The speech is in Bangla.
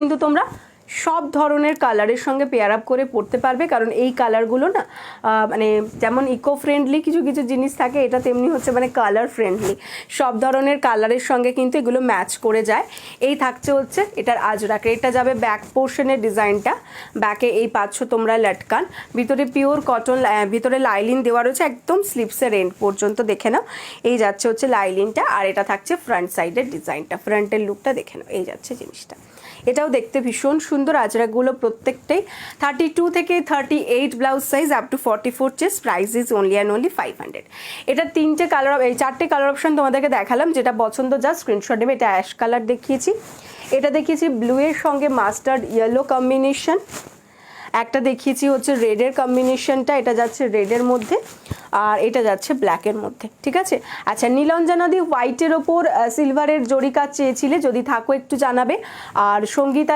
কিন্তু তোমরা সব ধরনের কালারের সঙ্গে পেয়ার আপ করে পরতে পারবে, কারণ এই কালারগুলো না মানে যেমন ইকো ফ্রেন্ডলি কিছু কিছু জিনিস থাকে, এটা তেমনি হচ্ছে মানে কালার ফ্রেন্ডলি, সব ধরনের কালারের সঙ্গে কিন্তু এগুলো ম্যাচ করে যায়। এই থাকছে হচ্ছে এটার আজরাকে, এটা যাবে ব্যাক পোর্শনের ডিজাইনটা, ব্যাকে এই পাচ্ছ তোমরা লটকান, ভিতরে পিওর কটন, ভিতরে লাইলিন দেওয়া রয়েছে একদম স্লিপসের এন্ড পর্যন্ত, দেখে নাও এই যাচ্ছে হচ্ছে লাইলিনটা, আর এটা থাকছে ফ্রন্ট সাইডের ডিজাইনটা, ফ্রন্টের লুকটা দেখে নাও এই যাচ্ছে জিনিসটা। এটাও দেখতে ভীষণ সুন্দর, আজরাকগুলো প্রত্যেকটাই 32 থেকে 38 blouse size up to 44 chest, price is only and only 500। এটা তিনটে কালার, এই চারটে কালার অপশন তোমাদেরকে দেখালাম, যেটা পছন্দ জাস্ট স্ক্রিনশট নেবে। এটা অ্যাশ কালার দেখিয়েছি, এটা দেখিয়েছি ব্লু এর সঙ্গে মাস্টার্ড ইয়েলো কম্বিনেশন, একটা দেখিয়েছি হচ্ছে রেডের কম্বিনেশনটা, এটা যাচ্ছে রেডের মধ্যে, আর এটা যাচ্ছে ব্ল্যাকের মধ্যে, ঠিক আছে। আচ্ছা, নীলাঞ্জনাদি হোয়াইটের ওপর সিলভারের জরি কাজ চেয়েছিলে, যদি থাকো একটু জানাবে। আর সঙ্গীতা